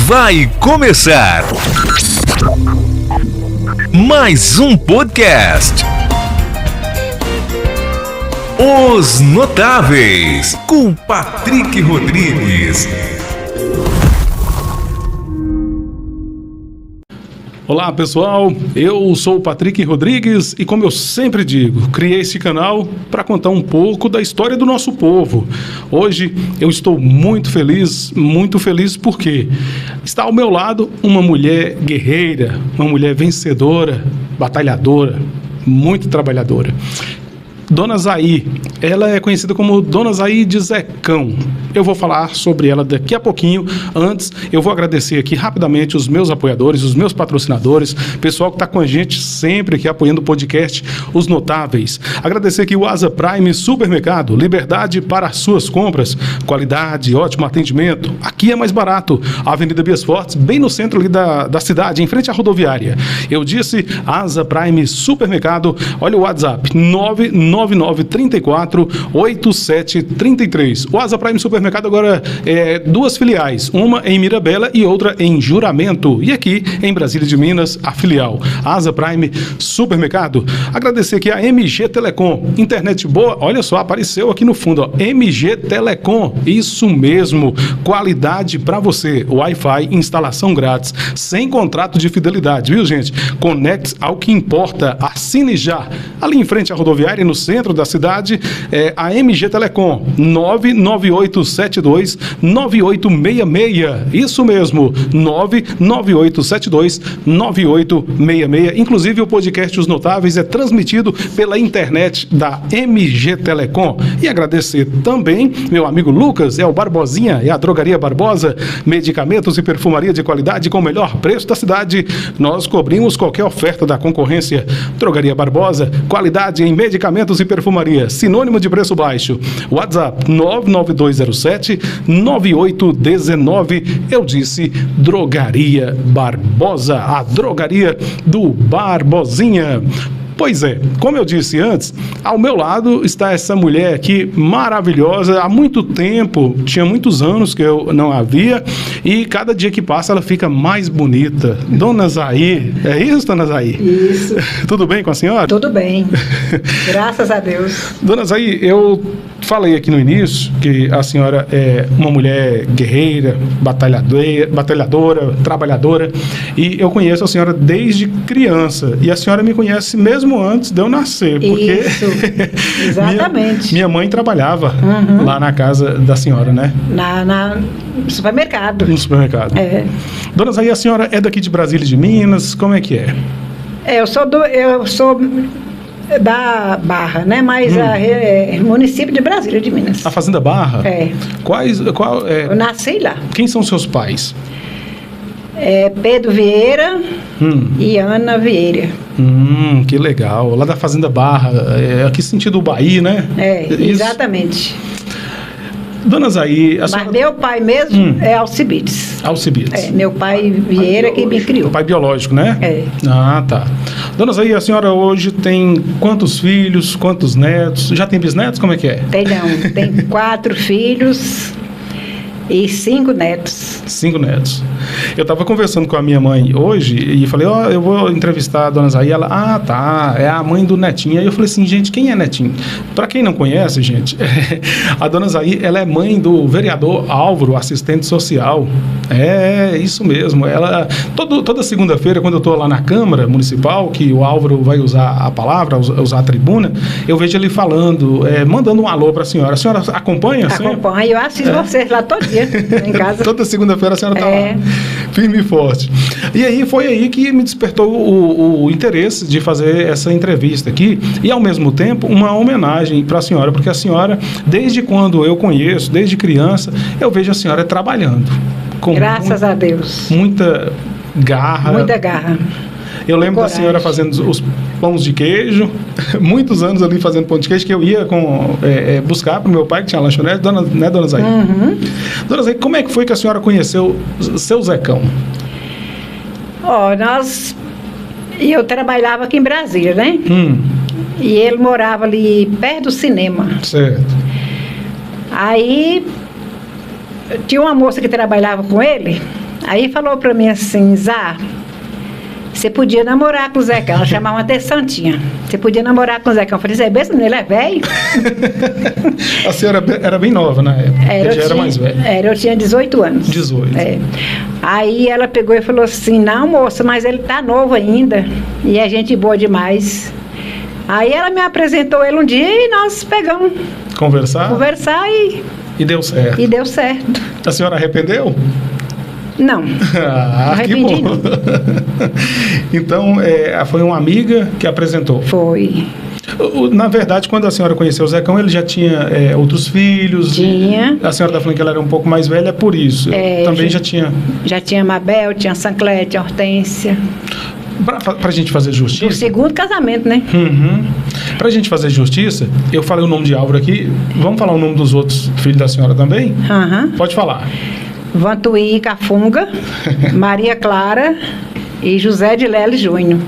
Vai começar mais um podcast. Os Notáveis, com Patrick Rodrigues. Olá pessoal, eu sou o Patrick Rodrigues e, como eu sempre digo, criei esse canal para contar um pouco da história do nosso povo. Hoje eu estou muito feliz porque está ao meu lado uma mulher guerreira, uma mulher vencedora, batalhadora, muito trabalhadora. Dona Zaí, ela é conhecida como Dona Zaí de Zecão. Eu vou falar sobre ela daqui a pouquinho. Antes, eu vou agradecer aqui rapidamente os meus apoiadores, os meus patrocinadores, pessoal que está com a gente sempre aqui apoiando o podcast Os Notáveis. Agradecer aqui o Asa Prime Supermercado, liberdade para as suas compras, qualidade, ótimo atendimento. Aqui é mais barato. A Avenida Bias Fortes, bem no centro ali da cidade, em frente à rodoviária. Eu disse Asa Prime Supermercado. Olha o WhatsApp, 99934-8733. O Asa Prime Supermercado agora é duas filiais, uma em Mirabela e outra em Juramento. E aqui em Brasília de Minas, a filial Asa Prime Supermercado. Agradecer aqui a MG Telecom, internet boa, olha só, apareceu aqui no fundo, ó, MG Telecom, isso mesmo, qualidade para você, Wi-Fi, instalação grátis, sem contrato de fidelidade, viu gente? Conecte ao que importa, assine já. Ali em frente à rodoviária, no centro da cidade, a MG Telecom, 99872-9866. Isso mesmo, 99872-9866. Inclusive, o podcast Os Notáveis é transmitido pela internet da MG Telecom. E agradecer também meu amigo Lucas, é o Barbosinha, é a Drogaria Barbosa, medicamentos e perfumaria de qualidade com o melhor preço da cidade. Nós cobrimos qualquer oferta da concorrência. Drogaria Barbosa, qualidade em medicamentos e perfumaria, sinônimo de preço baixo. WhatsApp 99207-9819. Eu disse Drogaria Barbosa, a drogaria do Barbosinha. Pois é, como eu disse antes, ao meu lado está essa mulher aqui maravilhosa, há muito tempo, tinha muitos anos que eu não a via, e cada dia que passa ela fica mais bonita. Dona Zaí, é isso, Dona Zaí? Isso. Tudo bem com a senhora? Tudo bem, graças a Deus. Dona Zaí, eu falei aqui no início que a senhora é uma mulher guerreira, batalhadora, trabalhadora, e eu conheço a senhora desde criança, e a senhora me conhece mesmo antes de eu nascer, porque isso, exatamente. minha mãe trabalhava lá na casa da senhora, né? No supermercado. No supermercado. É. Dona Zaí, a senhora é daqui de Brasília de Minas, como é que é? Eu sou da Barra, né? Mas é município de Brasília de Minas. A Fazenda Barra? É. Eu nasci lá. Quem são seus pais? Pedro Vieira e Ana Vieira. Que legal. Lá da Fazenda Barra, aqui sentido Bahia, né? Exatamente. Dona Zaí... Mas meu pai mesmo é Alcibiades. Alcibiades. Meu pai Vieira que me criou. O pai biológico, né? É. Ah, tá. Dona Zaí, a senhora hoje tem quantos filhos, quantos netos? Já tem bisnetos? Como é que é? Tem 4 filhos e 5 netos. 5 netos. Eu estava conversando com a minha mãe hoje e falei, eu vou entrevistar a Dona Zaí. Ela, tá, é a mãe do Netinho. Aí eu falei assim, gente, quem é Netinho? Para quem não conhece, gente, a Dona Zaí, ela é mãe do vereador Álvaro, assistente social. É isso mesmo. Ela, toda segunda-feira, quando eu estou lá na Câmara Municipal, que o Álvaro vai usar a palavra, usar a tribuna, eu vejo ele falando, mandando um alô para a senhora. A senhora acompanha? Acompanho, eu assisto vocês lá todo dia em casa. Toda segunda-feira a senhora está lá, firme e forte. E aí foi aí que me despertou o interesse de fazer essa entrevista aqui e, ao mesmo tempo, uma homenagem para a senhora, porque a senhora, desde quando eu conheço, desde criança, eu vejo a senhora trabalhando. Graças a Deus. Muita garra. Muita garra. Eu lembro da senhora fazendo os pães de queijo, muitos anos ali fazendo pão de queijo, que eu ia buscar para o meu pai, que tinha lanchonete, né, Dona Zaí? Dona Zaí, como é que foi que a senhora conheceu seu Zecão? Eu trabalhava aqui em Brasília, né? E ele morava ali perto do cinema. Certo. Aí tinha uma moça que trabalhava com ele, Aí falou pra mim assim, Zá, você podia namorar com o Zecão. Ela chamava até Santinha. Você podia namorar com o Zecão. Eu falei, Zé, mesmo ele é velho? A senhora era bem nova na época, ele já era mais velho. Eu tinha 18 anos. 18. É. Aí ela pegou e falou assim, não, moça, mas ele tá novo ainda. E é gente boa demais. Aí ela me apresentou ele um dia e nós pegamos Conversar e deu certo. deu certo. A senhora arrependeu? Não. Ah, Não que arrependi, bom. Então, foi uma amiga que apresentou. Foi. Na verdade, quando a senhora conheceu o Zecão, ele já tinha outros filhos. Tinha. A senhora está falando que ela era um pouco mais velha, por isso. Também já tinha. Já tinha Mabel, tinha Sanclete, tinha Hortência. Pra gente fazer justiça. O segundo casamento, né? Uhum. Pra gente fazer justiça, eu falei o nome de Álvaro aqui. Vamos falar o nome dos outros filhos da senhora também? Uhum. Pode falar. Vantuí Cafunga, Maria Clara e José de Lely Júnior.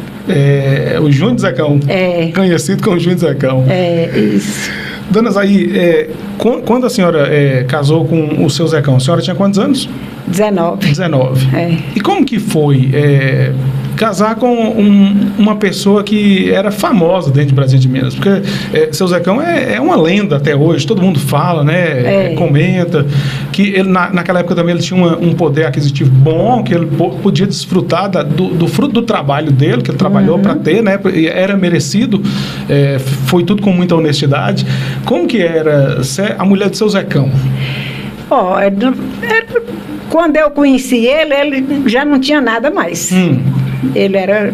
O Júnior de Zecão. Conhecido como Júnior de Zecão. Isso. Dona Zaí, quando a senhora casou com o seu Zecão, a senhora tinha quantos anos? 19. 19. E como que foi casar com uma pessoa que era famosa dentro de Brasília de Minas? Porque seu Zecão é uma lenda até hoje, todo mundo fala, né? Comenta que ele, naquela época também ele tinha um poder aquisitivo bom, que ele podia desfrutar do fruto do trabalho dele, que ele trabalhou para ter, né? Era merecido, foi tudo com muita honestidade. Como que era ser a mulher do seu Zecão? Quando eu conheci ele já não tinha nada mais. Ele era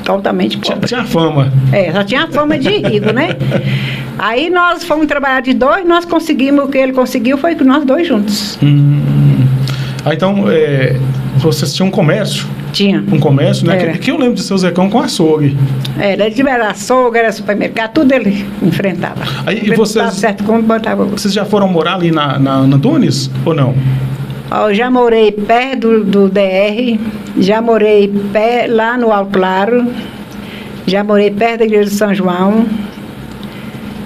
totalmente pobre. Tinha fama. Só tinha fama de rico, né? Aí nós fomos trabalhar de dois, nós conseguimos, o que ele conseguiu foi que nós dois juntos. Então, vocês tinham um comércio? Tinha. Um comércio, né? Que eu lembro de seu Zecão com açougue. Ele era açougue, era supermercado, tudo ele enfrentava. Aí, e vocês... certo como botava. Vocês já foram morar ali na Antunes, ou não? Eu já morei perto do DR, já morei lá no Alto Claro, já morei perto da Igreja de São João,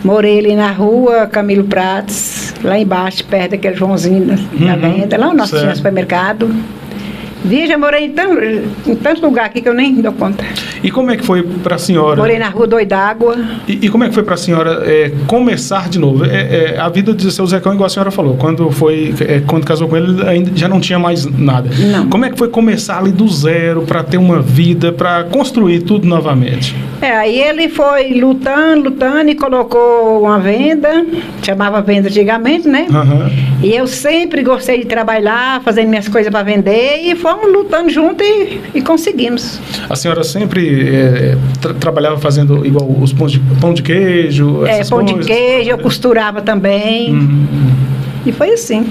morei ali na rua Camilo Prates, lá embaixo, perto daquele Joãozinho da venda, lá nós tínhamos supermercado. Já morei em tanto lugar aqui que eu nem dou conta. E como é que foi para a senhora? Morei na rua Doidágua. E como é que foi para a senhora começar de novo? A vida de seu Zecão, igual a senhora falou, quando casou com ele, ainda já não tinha mais nada. Não. Como é que foi começar ali do zero, para ter uma vida, para construir tudo novamente? Aí ele foi lutando e colocou uma venda, chamava venda antigamente, né? E eu sempre gostei de trabalhar, fazendo minhas coisas para vender, e fomos lutando junto e conseguimos. A senhora sempre trabalhava fazendo igual os pão de queijo? Pão de queijo, eu costurava também. E foi assim.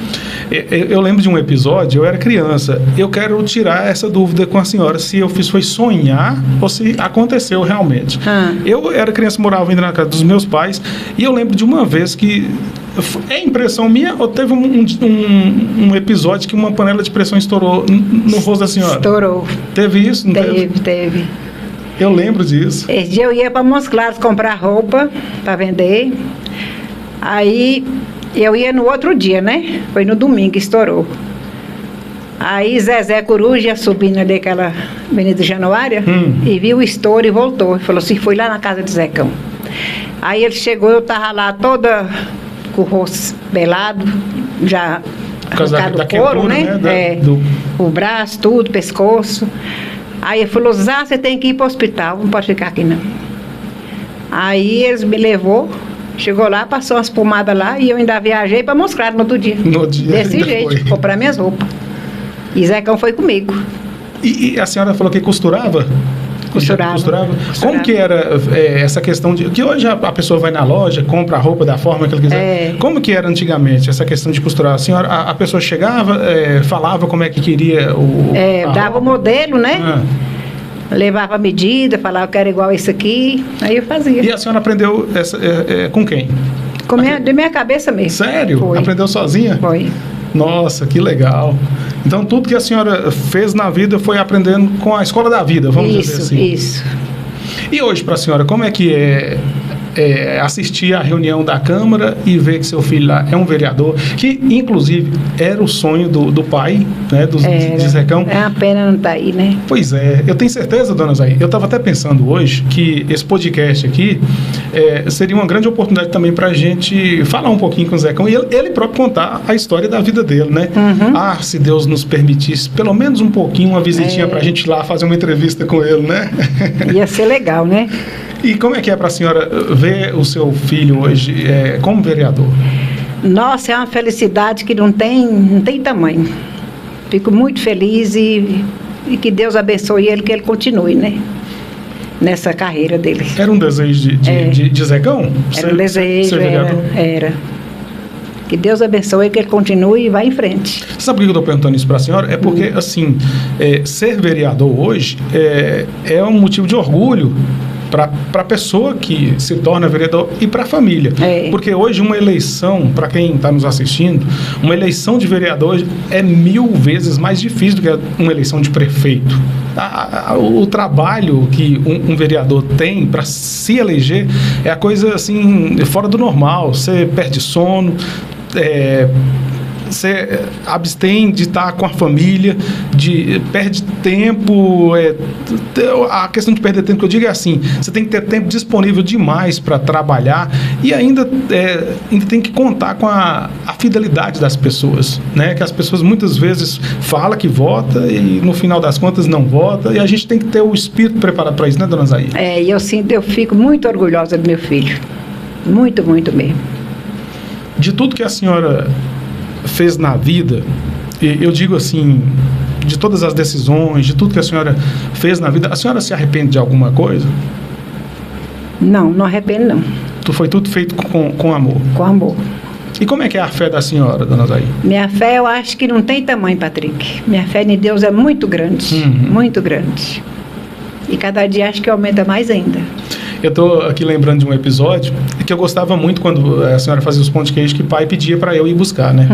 Eu lembro de um episódio, eu era criança. Eu quero tirar essa dúvida com a senhora, se eu fiz foi sonhar ou se aconteceu realmente. Eu era criança, morava ainda na casa dos meus pais, e eu lembro de uma vez que... É impressão minha ou teve um episódio que uma panela de pressão estourou no rosto da senhora? Estourou. Teve isso? Não teve. Eu lembro disso. Esse dia eu ia para Montes Claros comprar roupa para vender. Aí eu ia no outro dia, né? Foi no domingo, estourou. Aí Zezé Coruja ia subindo ali aquela Avenida Januária e viu o estouro e voltou. Falou assim, fui lá na casa de Zecão. Aí ele chegou, eu tava lá toda com o rosto belado, já arrancado o couro, né? O braço, tudo, pescoço. Aí ele falou, Zá, você tem que ir para o hospital, não pode ficar aqui não. Aí eles me levou, chegou lá, passou umas pomadas lá e eu ainda viajei para Montes Claros no outro dia. Desse jeito, comprar minhas roupas. E Zecão foi comigo. E a senhora falou que costurava? Costurava. Como que era essa questão de... Que hoje a pessoa vai na loja, compra a roupa da forma que ela quiser. Como que era antigamente essa questão de costurar? A pessoa chegava, falava como é que queria dava o modelo, né? Levava a medida, falava que era igual esse aqui. Aí eu fazia. E a senhora aprendeu com quem? De minha cabeça mesmo. Sério? Foi. Aprendeu sozinha? Foi. Nossa, que legal. Então, tudo que a senhora fez na vida foi aprendendo com a escola da vida, vamos dizer assim. Isso. E hoje, para a senhora, como é que é assistir à reunião da Câmara e ver que seu filho lá é um vereador, que inclusive era o sonho do pai, né, de Zecão. É uma pena não estar aí, né? Pois é, eu tenho certeza, dona Zaí, eu estava até pensando hoje que esse podcast aqui seria uma grande oportunidade também para a gente falar um pouquinho com o Zecão e ele próprio contar a história da vida dele, né? Se Deus nos permitisse pelo menos um pouquinho, uma visitinha para a gente ir lá fazer uma entrevista com ele, né? Ia ser legal, né? E como é que é para a senhora ver o seu filho hoje como vereador? Nossa, é uma felicidade que não tem tamanho. Fico muito feliz e que Deus abençoe ele, que ele continue, né? Nessa carreira dele. Era um desejo de Zecão? Era um desejo, ser vereador? Era. Que Deus abençoe, que ele continue e vá em frente. Sabe por que eu estou perguntando isso para a senhora? É porque, assim, ser vereador hoje é um motivo de orgulho para a pessoa que se torna vereador e para a família. Porque hoje uma eleição, para quem está nos assistindo, uma eleição de vereador é 1000 vezes mais difícil do que uma eleição de prefeito. O trabalho que um vereador tem para se eleger é a coisa assim fora do normal. Você perde sono, você abstém de estar com a família, perde tempo. A questão de perder tempo que eu digo é assim: você tem que ter tempo disponível demais para trabalhar e ainda tem que contar com a fidelidade das pessoas, né? Que as pessoas muitas vezes falam que vota e no final das contas não vota, e a gente tem que ter o espírito preparado para isso, né, dona Zaí? E eu fico muito orgulhosa do meu filho. Muito, muito mesmo. De tudo que a senhora fez na vida, eu digo assim, de todas as decisões, de tudo que a senhora fez na vida, a senhora se arrepende de alguma coisa? Não arrependo, não. Foi tudo feito com amor? Com amor. E como é que é a fé da senhora, dona Zaí? Minha fé, eu acho que não tem tamanho, Patrick. Minha fé em Deus é muito grande, muito grande. E cada dia acho que aumenta mais ainda. Eu estou aqui lembrando de um episódio que eu gostava muito quando a senhora fazia os pão de queijo, que o pai pedia para eu ir buscar, né?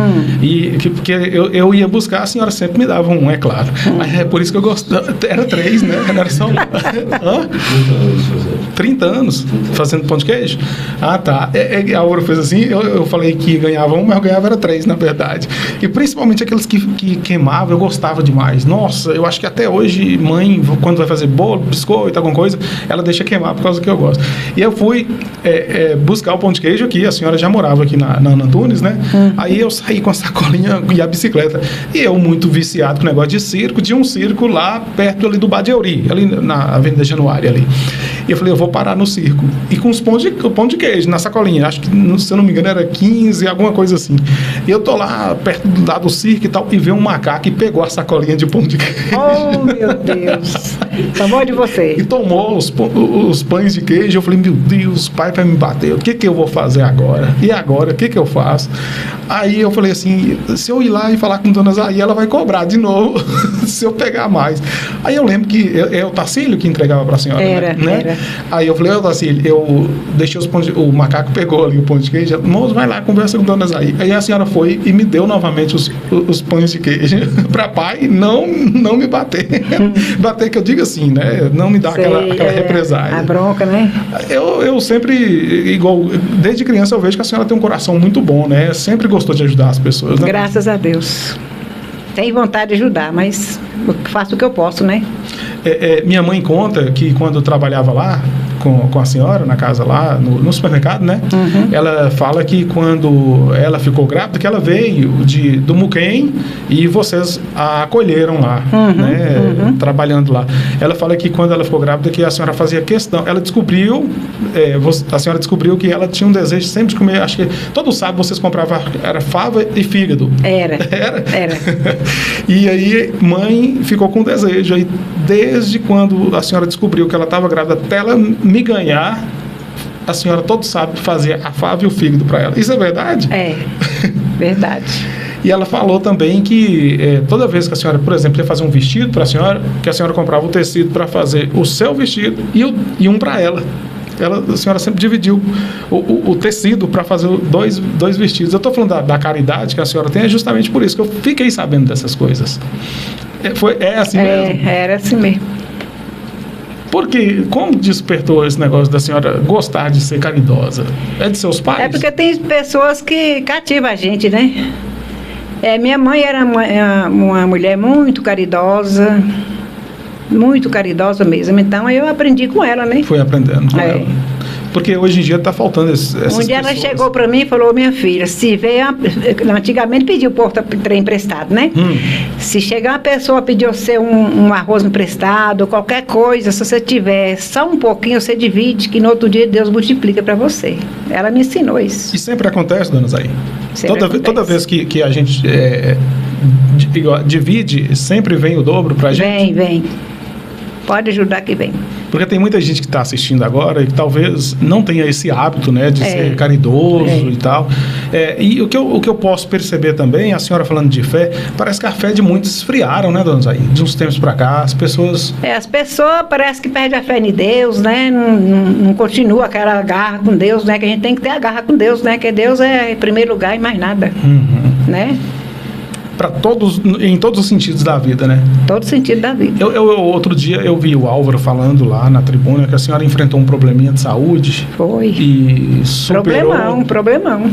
Porque eu ia buscar, a senhora sempre me dava um, é claro. Mas é por isso que eu gostava. Era 3, né? Não era só um. 30 anos fazendo pão de queijo? Ah, tá. A Aura fez assim, eu falei que ganhava 1, mas eu ganhava era 3, na verdade. E principalmente aqueles que queimavam, eu gostava demais. Nossa, eu acho que até hoje, mãe, quando vai fazer bolo, biscoito, alguma coisa, ela deixa queimar por causa que eu gosto. E eu fui buscar o pão de queijo aqui, a senhora já morava aqui na Ana Antunes, né? Aí eu saí com a sacolinha e a bicicleta. E eu, muito viciado com o negócio de circo, tinha um circo lá perto ali do Badeuri, ali na Avenida Januária ali. E eu falei, eu vou parar no circo. E com os pão de queijo na sacolinha, acho que, se eu não me engano, era 15, alguma coisa assim. E eu tô lá perto do circo e tal, e veio um macaco e pegou a sacolinha de pão de queijo. Oh, meu Deus! Tomou de você. E tomou os pães de queijo. Eu falei, meu Deus, o pai vai me bater. O que eu vou fazer agora? E agora, o que eu faço? Aí eu falei assim, se eu ir lá e falar com dona Zaí, ela vai cobrar de novo se eu pegar mais. Aí eu lembro que é o Tacílio que entregava para a senhora, né? Aí eu falei, Tacílio, eu deixei os pães o macaco pegou ali o pão de queijo. Moço, vai lá, conversa com dona Zaí. Aí a senhora foi e me deu novamente os pães de queijo para pai não me bater. Bater, que eu digo assim, né? Não me dá aquela represália. A bronca, né? Eu sempre, igual, desde criança eu vejo que a senhora tem um coração muito bom, né? Sempre gostou de ajudar as pessoas, né? Graças a Deus. Tenho vontade de ajudar, mas faço o que eu posso, né? Minha mãe conta que quando eu trabalhava lá com a senhora, na casa lá, no supermercado, né? Ela fala que quando ela ficou grávida, que ela veio do Muquem e vocês a acolheram lá, né? Trabalhando lá. Ela fala que quando ela ficou grávida, que a senhora fazia questão, ela descobriu, a senhora descobriu que ela tinha um desejo sempre de comer, acho que todo sábado vocês compravam, era fava e fígado. Era. E aí, mãe ficou com desejo, aí desde quando a senhora descobriu que ela estava grávida, até ela me ganhar, a senhora todo sábado fazia a fava e o fígado para ela. Isso é verdade? É, verdade. E ela falou também que toda vez que a senhora, por exemplo, ia fazer um vestido para a senhora, que a senhora comprava o tecido para fazer o seu vestido e um para ela. A senhora sempre dividiu o tecido para fazer dois vestidos. Eu estou falando da caridade que a senhora tem, é justamente por isso que eu fiquei sabendo dessas coisas. É assim mesmo? Era assim mesmo. Porque, como despertou esse negócio da senhora gostar de ser caridosa? É de seus pais? É porque tem pessoas que cativam a gente, né? Minha mãe era uma mulher muito caridosa mesmo. Então eu aprendi com ela, né? Foi aprendendo com ela. Porque hoje em dia está faltando essas Um dia pessoas. ela chegou para mim e falou: minha filha, se veio antigamente pediu trem emprestado, né? Se chegar uma pessoa pedir você um arroz emprestado, qualquer coisa, se você tiver só um pouquinho, você divide, que no outro dia Deus multiplica para você. Ela me ensinou isso. E sempre acontece, dona Zaí? Toda vez que a gente divide, sempre vem o dobro para a gente? Vem. Pode ajudar que vem. Porque tem muita gente que está assistindo agora e que talvez não tenha esse hábito, né, de ser caridoso e tal. E o que eu posso perceber também, a senhora falando de fé, parece que a fé de muitos esfriaram, né, dona Zaí? De uns tempos para cá, as pessoas... As pessoas parece que perdem a fé em Deus, né? Não continua aquela garra com Deus, né? Que a gente tem que ter a garra com Deus, né? Que Deus é em primeiro lugar e mais nada, né? Em todos os sentidos da vida, né? Todo sentido da vida. Outro dia eu vi o Álvaro falando lá na tribuna que a senhora enfrentou um probleminha de saúde. Foi. E superou. Problemão.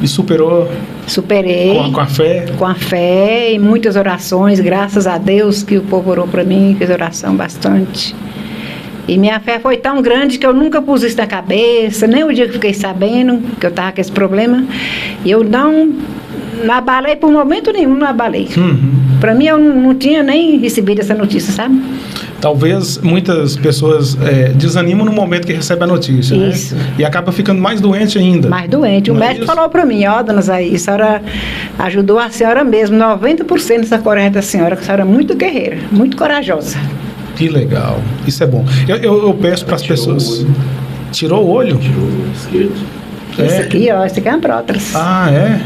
E superou. Superei. Com a fé. Com a fé e muitas orações, graças a Deus que o povo orou para mim, fiz oração bastante. E minha fé foi tão grande que eu nunca pus isso na cabeça, nem o dia que fiquei sabendo que eu estava com esse problema. E eu não abalei por momento nenhum, não abalei. Para mim, eu não tinha nem recebido essa notícia, sabe? Talvez muitas pessoas desanimam no momento que recebem a notícia, isso, né? E acaba ficando mais doente ainda. Mais doente. O médico falou para mim: ó, dona Zaí, a senhora ajudou a senhora mesmo, 90% dessa coragem da senhora, que a senhora é muito guerreira, muito corajosa. Que legal, isso é bom. Eu peço para as pessoas... Tirou o olho? Tirou o esquerdo. Esse aqui, ó, esse aqui é uma prótese. Ah, é?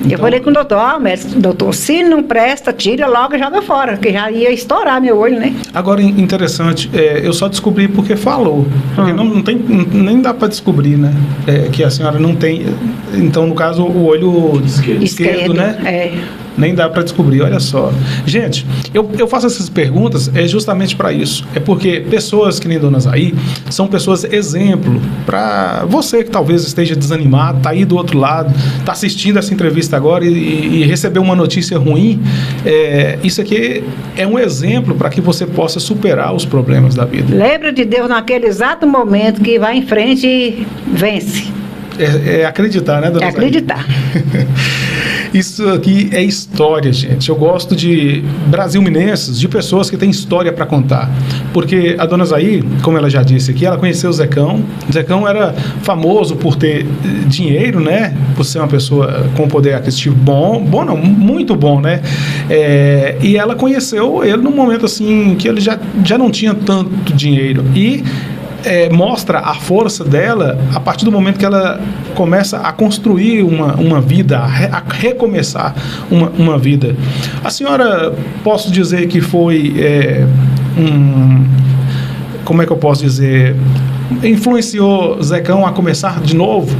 Eu falei com o doutor: médico, doutor, se não presta, tira logo e joga fora, que já ia estourar meu olho, né? Agora, interessante, eu só descobri porque falou. Porque não tem, nem dá para descobrir, né? Que a senhora não tem. Então, no caso, o olho esquerdo, né? Nem dá para descobrir, olha só. Gente, eu faço essas perguntas justamente para isso. É porque pessoas que nem Dona Zaí são pessoas exemplo para você que talvez esteja desanimado, tá aí do outro lado, tá assistindo essa entrevista agora e recebeu uma notícia ruim. Isso aqui é um exemplo para que você possa superar os problemas da vida. Lembra de Deus naquele exato momento que vai em frente e vence. É acreditar, né, Dona Zaí? É acreditar. Isso aqui é história, gente. Eu gosto de brasil-minenses, de pessoas que têm história para contar. Porque a Dona Zaí, como ela já disse aqui, ela conheceu o Zecão. O Zecão era famoso por ter dinheiro, né? Por ser uma pessoa com poder aquisitivo bom não, muito bom, né? E ela conheceu ele num momento assim que ele já não tinha tanto dinheiro. E mostra a força dela a partir do momento que ela começa a construir uma vida, a recomeçar uma vida. A senhora, posso dizer que foi como é que eu posso dizer, influenciou Zecão a começar de novo?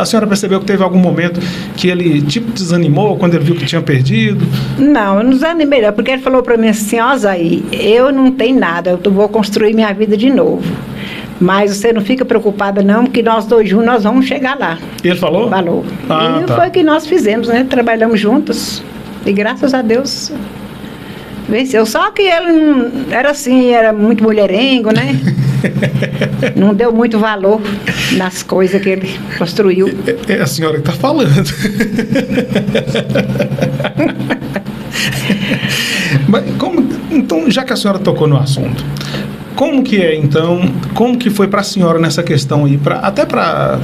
A senhora percebeu que teve algum momento que ele desanimou quando ele viu que tinha perdido? Não, eu não desanimei não, porque ele falou para mim assim: ó, Zaí, eu não tenho nada, eu vou construir minha vida de novo. Mas você não fica preocupada não, que nós dois juntos nós vamos chegar lá. Ele falou? Falou. E tá. foi o que nós fizemos, né? Trabalhamos juntos e graças a Deus venceu. Só que ele não, era assim, era muito mulherengo, né? Não deu muito valor nas coisas que ele construiu. É a senhora que está falando. Mas então, já que a senhora tocou no assunto, como que foi para a senhora nessa questão aí, até para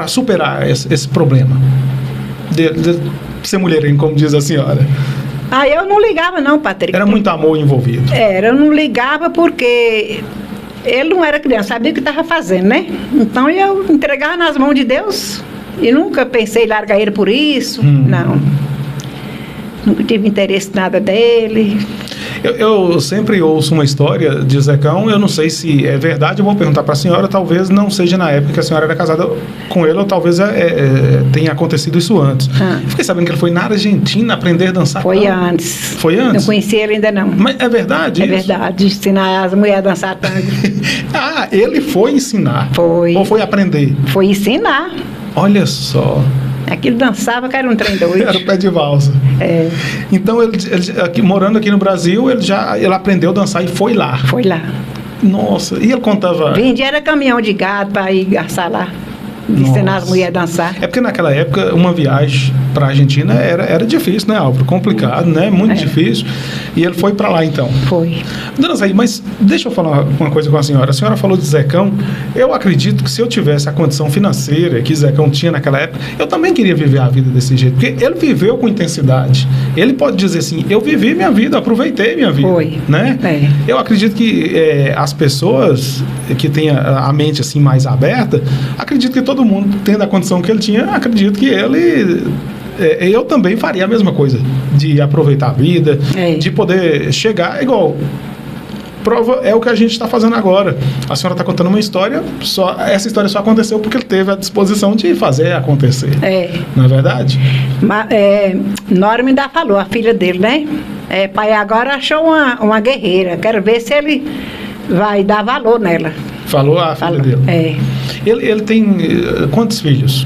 superar esse problema de ser mulherengo, como diz a senhora? Eu não ligava não, Patrick. Era muito amor envolvido. Eu não ligava porque ele não era criança, sabia o que estava fazendo, né? Então eu entregava nas mãos de Deus e nunca pensei em largar ele por isso, não. Nunca tive interesse em nada dele. Eu sempre ouço uma história de Zecão, eu não sei se é verdade, eu vou perguntar para a senhora, talvez não seja na época que a senhora era casada com ele, ou talvez tenha acontecido isso antes. Fiquei sabendo que ele foi na Argentina aprender a dançar. Foi antes. Foi antes? Não conheci ele ainda não. Mas é verdade isso? É verdade, ensinar as mulheres a dançar tango. Ele foi ensinar? Foi. Ou foi aprender? Foi ensinar. Olha só. Aquilo dançava que era um trem doido. Era o pé de valsa. Então, ele morando aqui no Brasil, ele aprendeu a dançar e foi lá. Foi lá. Nossa, e ele contava... Vendia era caminhão de gado para ir assar lá. Ensinar as mulheres a dançar. É porque naquela época uma viagem para a Argentina era difícil, né, Álvaro? Complicado, né? Muito difícil. E ele foi para lá, então. Foi. Dona Zaí, mas deixa eu falar uma coisa com a senhora. A senhora falou de Zecão. Eu acredito que se eu tivesse a condição financeira que Zecão tinha naquela época, eu também queria viver a vida desse jeito. Porque ele viveu com intensidade. Ele pode dizer assim, eu vivi minha vida, aproveitei minha vida. Foi. Né? Eu acredito que as pessoas que têm a mente assim mais aberta, acredito que todo mundo, tendo a condição que ele tinha, acredito que ele... eu também faria a mesma coisa, de aproveitar a vida, de poder chegar igual. Prova é o que a gente está fazendo agora. A senhora está contando uma história, essa história só aconteceu porque ele teve a disposição de fazer acontecer. Não é verdade? Norma ainda falou, a filha dele, né? Pai, agora achou uma guerreira. Quero ver se ele vai dar valor nela. Falou a filha dele? Ele tem quantos filhos?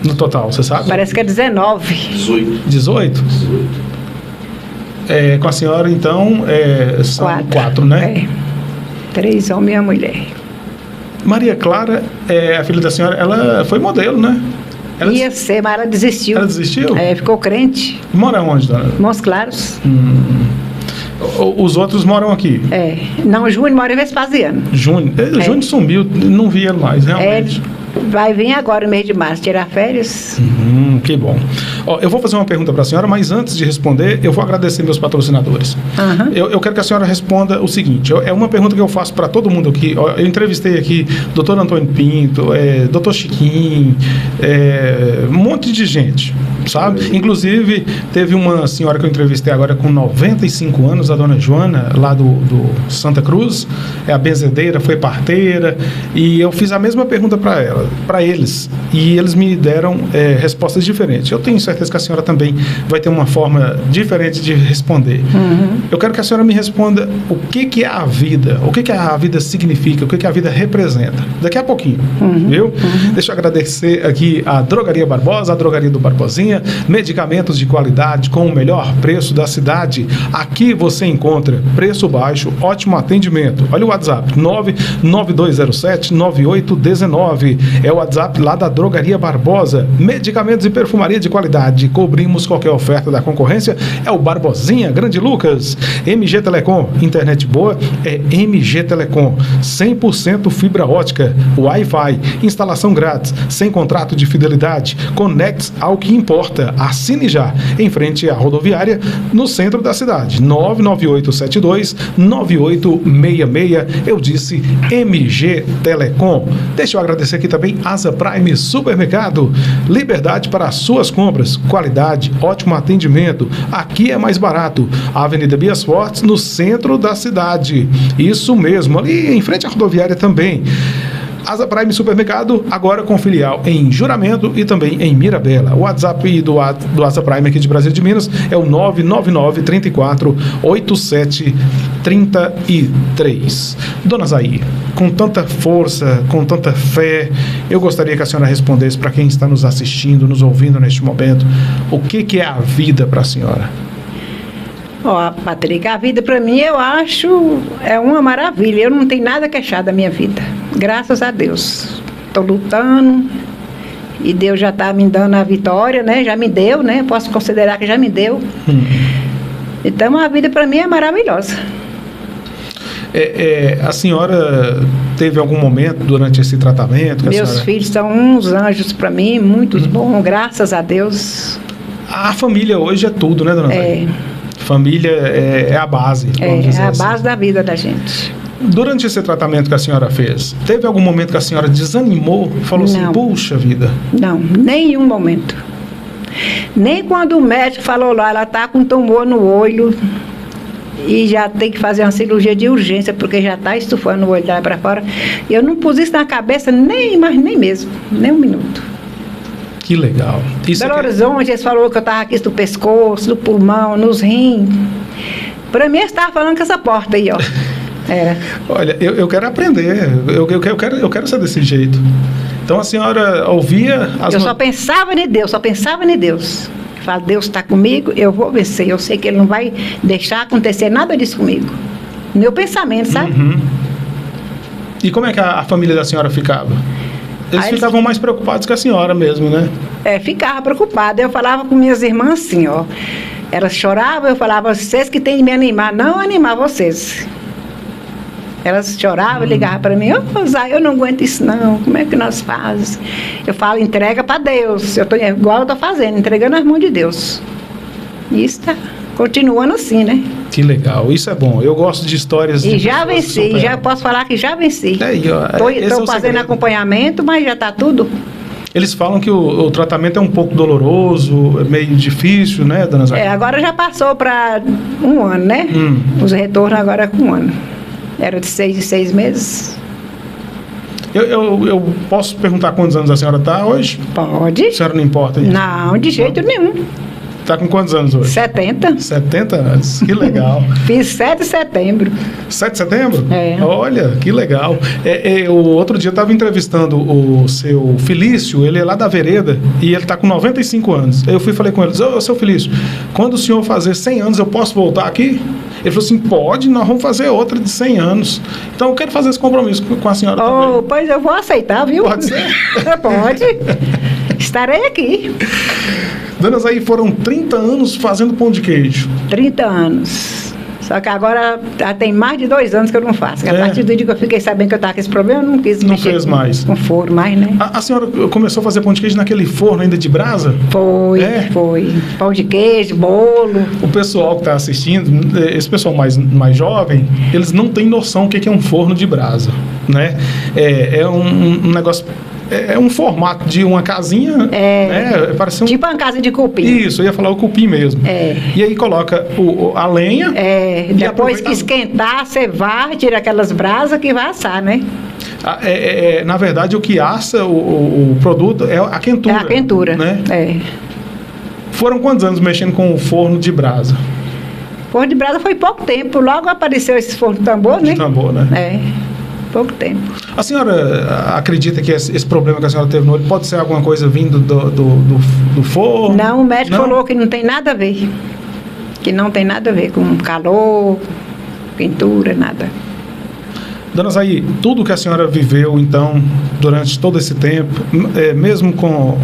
No total, você sabe? Parece que é 19. 18? Com a senhora, então, são 4, né? 3 homens e uma mulher. Maria Clara, a filha da senhora, ela foi modelo, né? Ia ser, mas ela desistiu. Ela desistiu? Ficou crente. Mora onde, dona? Montes Claros. Os outros moram aqui? Não, Júnior mora em Vespasiano. Júnior sumiu, não vi ele mais, realmente. Vai vir agora no mês de março, tirar férias. Que bom. Eu vou fazer uma pergunta para a senhora, mas antes de responder, eu vou agradecer meus patrocinadores. Eu quero que a senhora responda o seguinte, é uma pergunta que eu faço para todo mundo aqui. Eu entrevistei aqui Dr. Antônio Pinto, Dr. Chiquinho, um monte de gente, sabe? Inclusive, teve uma senhora que eu entrevistei agora com 95 anos, a dona Joana, lá do Santa Cruz, é a benzedeira, foi parteira, e eu fiz a mesma pergunta para eles, e eles me deram respostas diferentes. Eu tenho certeza que a senhora também vai ter uma forma diferente de responder. Eu quero que a senhora me responda o que é a vida, o que a vida significa, o que a vida representa. Daqui a pouquinho, viu? Deixa eu agradecer aqui a Drogaria Barbosa, a Drogaria do Barbosinha, medicamentos de qualidade com o melhor preço da cidade. Aqui você encontra preço baixo, ótimo atendimento. Olha o WhatsApp, 99207-9819. É o WhatsApp lá da Drogaria Barbosa. Medicamentos e perfumaria de qualidade. Cobrimos qualquer oferta da concorrência. É o Barbosinha, Grande Lucas. MG Telecom, internet boa é MG Telecom. 100% fibra ótica, Wi-Fi, instalação grátis, sem contrato de fidelidade. Conecte ao que importa. Assine já, em frente à rodoviária, no centro da cidade. 99872-9866. Eu disse MG Telecom. Deixa eu agradecer aqui também Asa Prime Supermercado. Liberdade para as suas compras. Qualidade, ótimo atendimento. Aqui é mais barato. Avenida Bias Fortes, no centro da cidade. Isso mesmo, ali em frente à rodoviária também. Asa Prime Supermercado, agora com filial em Juramento e também em Mirabela. O WhatsApp do Asa Prime aqui de Brasília de Minas é o 999-34-8733. Dona Zaí, com tanta força, com tanta fé, eu gostaria que a senhora respondesse para quem está nos assistindo, nos ouvindo neste momento, o que é a vida para a senhora? Patrick, a vida para mim, eu acho, é uma maravilha. Eu não tenho nada a queixar da minha vida. Graças a Deus. Estou lutando e Deus já está me dando a vitória, né? Já me deu, né? Posso considerar que já me deu. Então, a vida para mim é maravilhosa. A senhora teve algum momento durante esse tratamento? Meus filhos são uns anjos para mim, muitos bons, graças a Deus. A família hoje é tudo, né, dona Zaí? Família é a base. É a base da vida da gente. Durante esse tratamento que a senhora fez, teve algum momento que a senhora desanimou? Falou assim, puxa vida. Não, nenhum momento. Nem quando o médico falou lá, ela está com tumor no olho. e já tem que fazer uma cirurgia de urgência, porque já está estufando o olho dela para fora. Eu não pus isso na cabeça nem mesmo, nem um minuto. Que legal. Belo Horizonte, eles falaram que eu estava aqui do pescoço, do pulmão, nos rins. Para mim, eles estavam falando com essa porta aí, ó. Era. Olha, eu quero aprender, eu quero ser desse jeito. Então a senhora ouvia... Eu só pensava em Deus, Fala, Deus está comigo, eu vou vencer. Eu sei que Ele não vai deixar acontecer nada disso comigo. Meu pensamento, sabe? Uhum. E como é que a família da senhora ficava? Eles ficavam mais preocupados que a senhora mesmo, né? Ficava preocupada. Eu falava com minhas irmãs assim, ó. Elas choravam, eu falava, vocês que têm de me animar, não animar vocês. Elas choravam, ligavam para mim, Zay, eu não aguento isso não, como é que nós fazemos? Eu falo, entrega para Deus, igual eu estou fazendo, entregando nas mãos de Deus. E isso está continuando assim, né? Que legal, isso é bom, eu gosto de histórias de E já venci, já posso falar que já venci. Estou fazendo acompanhamento, mas já está tudo. Eles falam que o tratamento é um pouco doloroso, é meio difícil, né, dona Zay? Agora já passou para 1 ano, né? Os retornos agora é com 1 ano. Era de 6 em 6 meses. Eu posso perguntar quantos anos a senhora está hoje? Pode. A senhora não importa isso? Não, de jeito nenhum. Está com quantos anos hoje? 70. 70 anos, que legal. Fiz 7 de setembro. 7 de setembro? É. Olha, que legal. O outro dia eu estava entrevistando o seu Felício, ele é lá da Vereda, e ele está com 95 anos. Aí eu fui e falei com ele, seu Felício, quando o senhor fazer 100 anos, eu posso voltar aqui? Ele falou assim, pode, nós vamos fazer outra de 100 anos. Então eu quero fazer esse compromisso com a senhora também. Pois eu vou aceitar, viu? Pode ser? Pode. Estarei aqui. Dona Zay, foram 30 anos fazendo pão de queijo. 30 anos. Só que agora já tem mais de 2 anos que eu não faço. A partir do dia que eu fiquei sabendo que eu estava com esse problema, eu não quis Não mexer fez mais. com forno mais, né? A senhora começou a fazer pão de queijo naquele forno ainda de brasa? Foi. Pão de queijo, bolo. O pessoal que está assistindo, esse pessoal mais jovem, eles não têm noção o que é um forno de brasa, né? É um negócio... É um formato de uma casinha, né? Parece tipo uma casa de cupim. Isso, eu ia falar o cupim mesmo. E aí coloca a lenha. Depois que esquentar, você varre, tira aquelas brasas que vai assar, né? Na verdade, o que assa o produto é a quentura. É a quentura, né? Foram quantos anos mexendo com o forno de brasa? Forno de brasa foi pouco tempo. Logo apareceu esse forno de tambor, né? De tambor, né? Pouco tempo. A senhora acredita que esse problema que a senhora teve no olho pode ser alguma coisa vindo do forno? Não, o médico falou que não tem nada a ver. Que não tem nada a ver com calor, quentura, nada. Dona Zay, tudo que a senhora viveu, então, durante todo esse tempo, mesmo com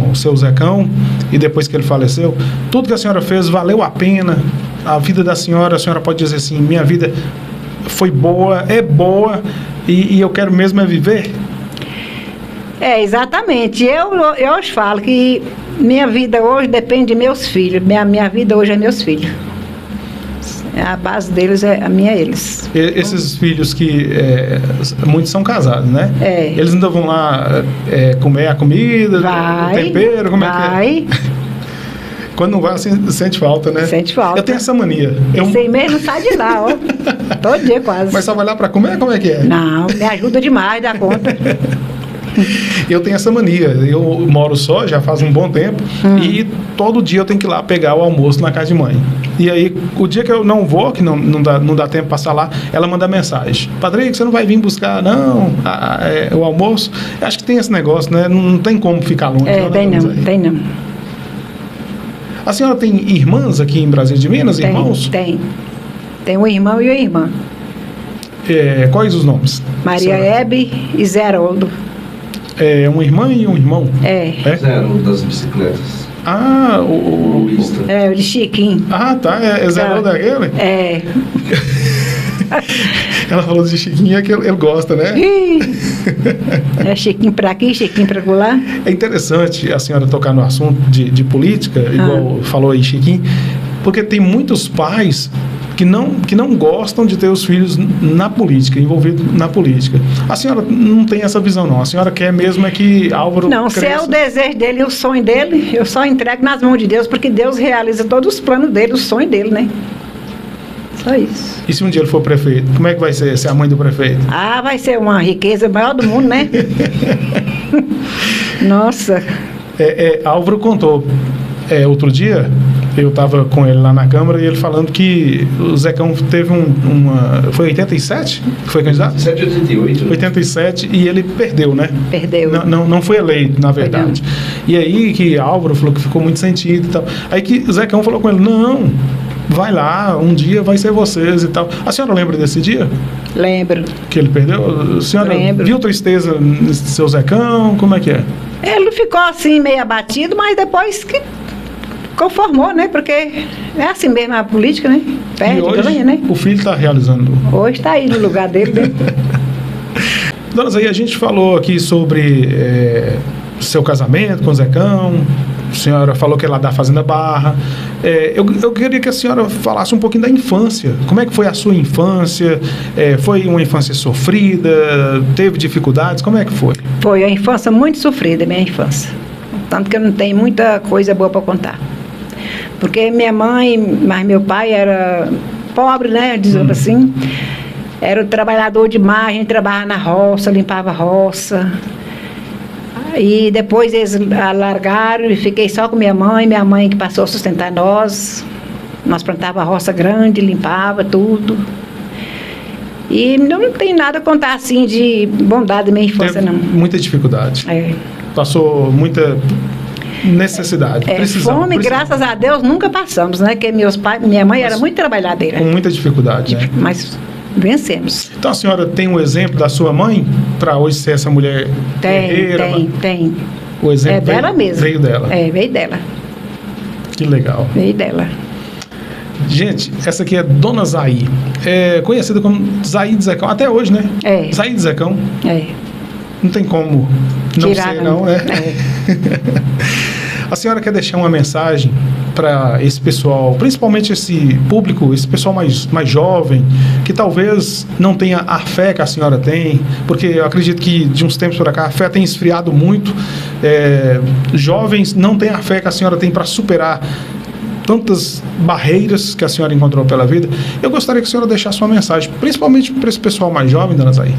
o seu Zecão, e depois que ele faleceu, tudo que a senhora fez valeu a pena? A vida da senhora, a senhora pode dizer assim, minha vida foi boa, é boa, e eu quero mesmo viver? Exatamente. Eu os falo que minha vida hoje depende de meus filhos. Minha vida hoje é meus filhos. A base deles é a minha, eles. Esses filhos que muitos são casados, né? Eles ainda vão lá comer a comida, o tempero, como é que é? Vai. Quando não vai, sente falta, né? Sente falta. Eu tenho essa mania. Esse mesmo sai de lá, ó. Todo dia quase. Mas só vai lá pra comer? Como é que é? Não, me ajuda demais, dá conta. Eu tenho essa mania. Eu moro só, já faz um bom tempo, e todo dia eu tenho que ir lá pegar o almoço na casa de mãe. E aí, o dia que eu não vou, que não dá tempo de passar lá, ela manda mensagem. Padre, você não vai vir buscar, não, o almoço? Acho que tem esse negócio, né? Não tem como ficar longe. Tem não. A senhora tem irmãs aqui em Brasília de Minas, irmãos? Tem. Tem um irmão e uma irmã. Quais os nomes? Maria Hebe e Zé Haroldo. Uma irmã e um irmão? Zero das bicicletas. O de Chiquinho. Tá. É Zé Haroldo aquele? Ela falou de Chiquinho, é que ele gosta, né? Chiquinho pra aqui, Chiquinho pra lá. É interessante a senhora tocar no assunto de política, igual falou aí Chiquinho, porque tem muitos pais que não gostam de ter os filhos na política, envolvidos na política. A senhora não tem essa visão, não. A senhora quer mesmo é que Álvaro Não, cresça. se é o desejo dele e o sonho dele, eu só entrego nas mãos de Deus, porque Deus realiza todos os planos dele, o sonho dele, né? Só isso. E se um dia ele for prefeito, como é que vai ser a mãe do prefeito? Ah, vai ser uma riqueza maior do mundo, né? Nossa. Álvaro contou outro dia, eu estava com ele lá na Câmara e ele falando que o Zecão teve foi 87 que foi candidato? 87, 87 e ele perdeu, né? Perdeu. Não foi eleito, na verdade. E aí que Álvaro falou que ficou muito sentido e tal. Aí que o Zecão falou com ele, não, vai lá, um dia vai ser vocês e tal. A senhora lembra desse dia? Lembro. Que ele perdeu? A senhora viu tristeza no seu Zecão? Como é que é? Ele ficou assim, meio abatido, mas depois que conformou, né? Porque é assim mesmo a política, né? Perde, ganha, né? O filho está realizando. Hoje está aí no lugar dele, né? Dona Zé, a gente falou aqui sobre seu casamento com o Zecão. A senhora falou que é lá da Fazenda Barra. Eu queria que a senhora falasse um pouquinho da infância. Como é que foi a sua infância? Foi uma infância sofrida? Teve dificuldades? Como é que foi? Foi uma infância muito sofrida, minha infância. Tanto que eu não tenho muita coisa boa para contar. Porque minha mãe, mas meu pai era pobre, né? Dizendo assim. Era o trabalhador demais, a gente trabalhava na roça, limpava a roça. E depois eles largaram e fiquei só com minha mãe que passou a sustentar nós. Nós plantava a roça grande, limpava tudo. E não tem nada a contar assim de bondade da minha infância, não. Muita dificuldade. Passou muita necessidade, precisão. Fome, graças a Deus, nunca passamos, né? Porque minha mãe era muito trabalhadeira. Com muita dificuldade, né? Mas vencemos. Então a senhora tem um exemplo da sua mãe para hoje ser essa mulher guerreira? Tem. O exemplo dela mesmo. Veio dela. Veio dela. Que legal. Veio dela. Gente, essa aqui é Dona Zaí. É conhecida como Zaí de Zecão. Até hoje, né? Zaí de Zecão. Não tem como não ser, não, né? A senhora quer deixar uma mensagem para esse pessoal, principalmente esse público, esse pessoal mais jovem, que talvez não tenha a fé que a senhora tem, porque eu acredito que de uns tempos para cá a fé tem esfriado muito. Jovens não têm a fé que a senhora tem para superar tantas barreiras que a senhora encontrou pela vida. Eu gostaria que a senhora deixasse uma mensagem, principalmente para esse pessoal mais jovem, Dona Zaí.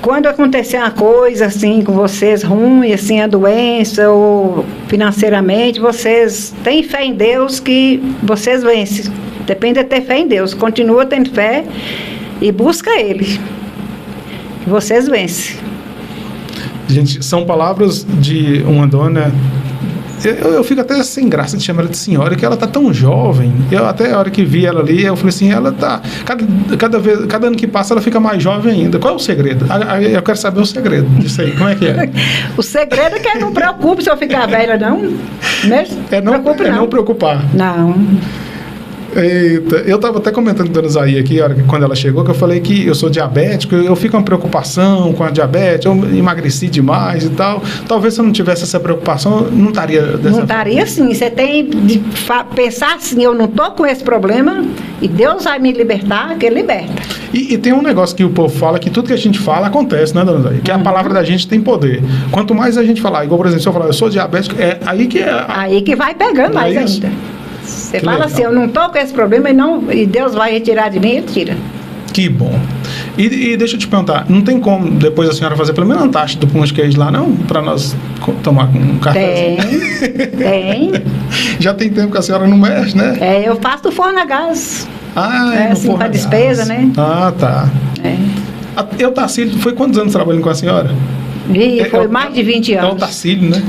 Quando acontecer uma coisa assim com vocês, ruim, assim, a doença ou financeiramente, vocês têm fé em Deus que vocês vencem. Depende de ter fé em Deus. Continua tendo fé e busca Ele. Que vocês vencem. Gente, são palavras de uma dona. Eu fico até sem graça de chamar ela de senhora, que ela tá tão jovem. Eu até a hora que vi ela ali, eu falei assim, ela tá... Cada ano que passa, ela fica mais jovem ainda. Qual é o segredo? Eu quero saber o segredo disso aí. Como é que é? O segredo é que não preocupe se eu ficar velha, não. Não preocupar. Não. Eita, eu estava até comentando com a Dona Zaí aqui, quando ela chegou, que eu falei que eu sou diabético, eu fico com preocupação com a diabetes, eu emagreci demais e tal. Talvez se eu não tivesse essa preocupação, não estaria dessa forma. Não estaria assim. Você tem de pensar assim, eu não estou com esse problema e Deus vai me libertar, que Ele liberta. E tem um negócio que o povo fala, que tudo que a gente fala acontece, né, Dona Zaí? Que a palavra da gente tem poder. Quanto mais a gente falar, igual, por exemplo, se eu falar, eu sou diabético, aí que vai pegando mais ainda. Você fala legal. Assim, eu não estou com esse problema e Deus vai retirar de mim, Ele tira. Que bom. E deixa eu te perguntar, não tem como depois a senhora fazer pelo menos uma taxa do pão de queijo lá, não? Para nós tomar um café? Tem. Já tem tempo que a senhora não mexe, né? Eu faço do forno a gás. Assim, para despesa, né? Tá. Eu, Tarcílio, foi quantos anos trabalhando com a senhora? Foi mais de 20 anos. É o Tarcílio, né?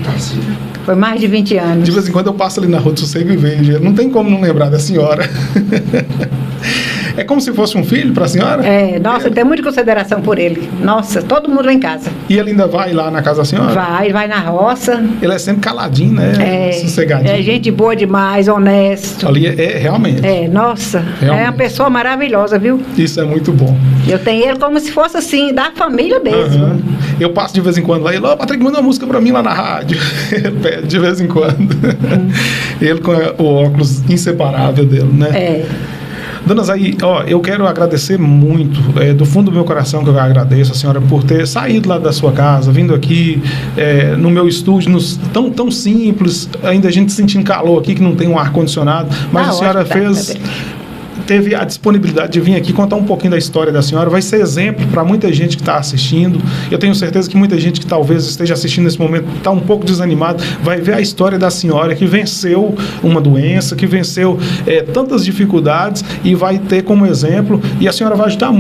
Tarcílio. Foi mais de 20 anos. De vez em quando eu passo ali na rua do Sossego e vejo. Não tem como não lembrar da senhora. É como se fosse um filho para a senhora? Nossa, tem muita consideração por ele. Nossa, todo mundo lá em casa. E ele ainda vai lá na casa da senhora? Vai na roça. Ele é sempre caladinho, né? Sossegadinho. É gente boa demais, honesto. Ali realmente. Nossa, realmente. É uma pessoa maravilhosa, viu? Isso é muito bom. Eu tenho ele como se fosse assim, da família mesmo. Eu passo de vez em quando lá e ele, Patrick, manda uma música pra mim lá na rádio. Ele pede de vez em quando. Ele com o óculos inseparável dele, né? Dona Zaí, eu quero agradecer muito, do fundo do meu coração que eu agradeço a senhora por ter saído lá da sua casa, vindo aqui no meu estúdio, tão simples, ainda a gente sentindo calor aqui, que não tem um ar-condicionado, mas a senhora teve a disponibilidade de vir aqui contar um pouquinho da história da senhora, vai ser exemplo para muita gente que está assistindo. Eu tenho certeza que muita gente que talvez esteja assistindo nesse momento está um pouco desanimado, vai ver a história da senhora que venceu uma doença, que venceu tantas dificuldades e vai ter como exemplo, e a senhora vai ajudar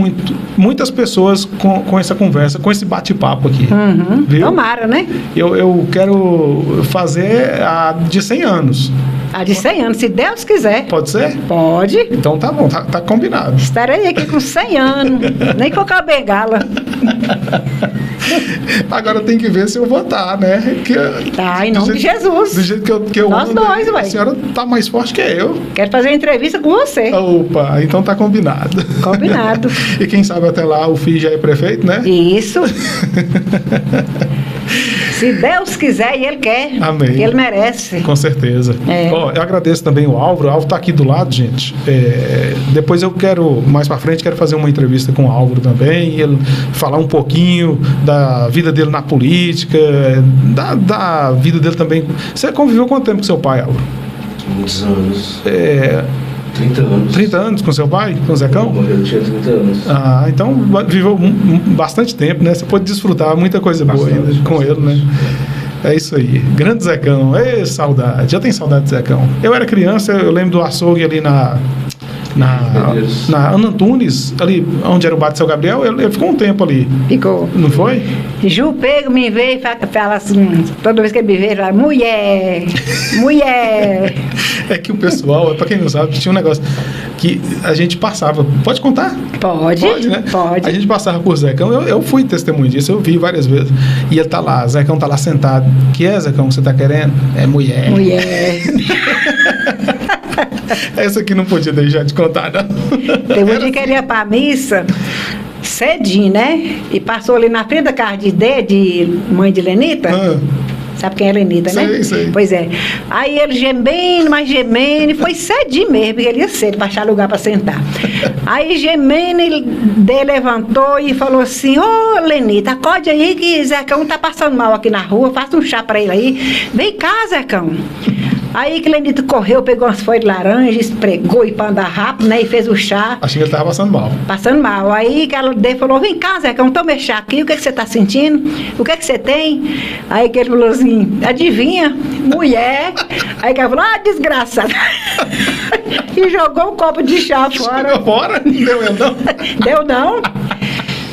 muitas pessoas com essa conversa, com esse bate-papo aqui. Viu? Tomara, né? Eu quero fazer a de 100 anos. A de 100 anos, se Deus quiser. Pode ser? Pode. Então tá bom, tá combinado. Estarei aqui com 100 anos, nem com a bengala. Agora tem que ver se eu vou estar, né? Em nome de Jesus. Do jeito que eu Nós ando, dois, ué. a senhora tá mais forte que eu. Quero fazer uma entrevista com você. Opa, então tá combinado. Combinado. E quem sabe até lá o filho já é prefeito, né? Isso. Se Deus quiser e Ele quer. Amém. Ele merece. Com certeza. Eu agradeço também o Álvaro. O Álvaro tá aqui do lado, gente. Depois eu quero, mais pra frente, fazer uma entrevista com o Álvaro também. Ele falar um pouquinho da vida dele na política, da vida dele também. Você conviveu quanto tempo com seu pai, Álvaro? Muitos anos. 30 anos. 30 anos com seu pai? Com o Zecão? Eu tinha 30 anos. Ah, então viveu bastante tempo, né? Você pode desfrutar muita coisa boa ainda com ele, né? É isso aí. Grande Zecão. Saudade. Já tem saudade de Zecão. Eu era criança, eu lembro do açougue ali na Ana Antunes, ali onde era o bar de Seu Gabriel, ele ficou um tempo ali. Ficou. Não foi? Ju Pego me veio e fala assim, toda vez que ele me vê, ele fala, mulher. É que o pessoal, pra quem não sabe, tinha um negócio que a gente passava. Pode contar? Pode, né? Pode. A gente passava por Zecão, eu fui testemunho disso, eu vi várias vezes. E ele tá lá, Zecão tá lá sentado. Que é, Zecão, que você tá querendo? É mulher. Essa aqui não podia deixar de contar, não. Teve um dia que ele ia pra missa, cedinho, né? E passou ali na frente da casa de mãe de Lenita. Sabe quem é Lenita, né? Sei. Pois é. Aí ele gemendo, e foi cedinho mesmo, porque ele ia cedo pra achar lugar pra sentar. Aí gemendo, ele levantou e falou assim, Lenita, acorde aí que Zecão tá passando mal aqui na rua, faça um chá pra ele aí. Vem cá, Zecão. Aí que Lenita correu, pegou umas folhas de laranja, esfregou e pra andar rápido, né? E fez o chá. Achei que ele tava passando mal. Passando mal. Aí que ela falou, vem cá, Zecão, toma esse chá aqui, o que você tá sentindo? O que você tem? Aí que ele falou assim, adivinha? Mulher. Aí que ela falou, desgraçada. E jogou um copo de chá fora. Jogou fora? Não deu ele não? Deu não.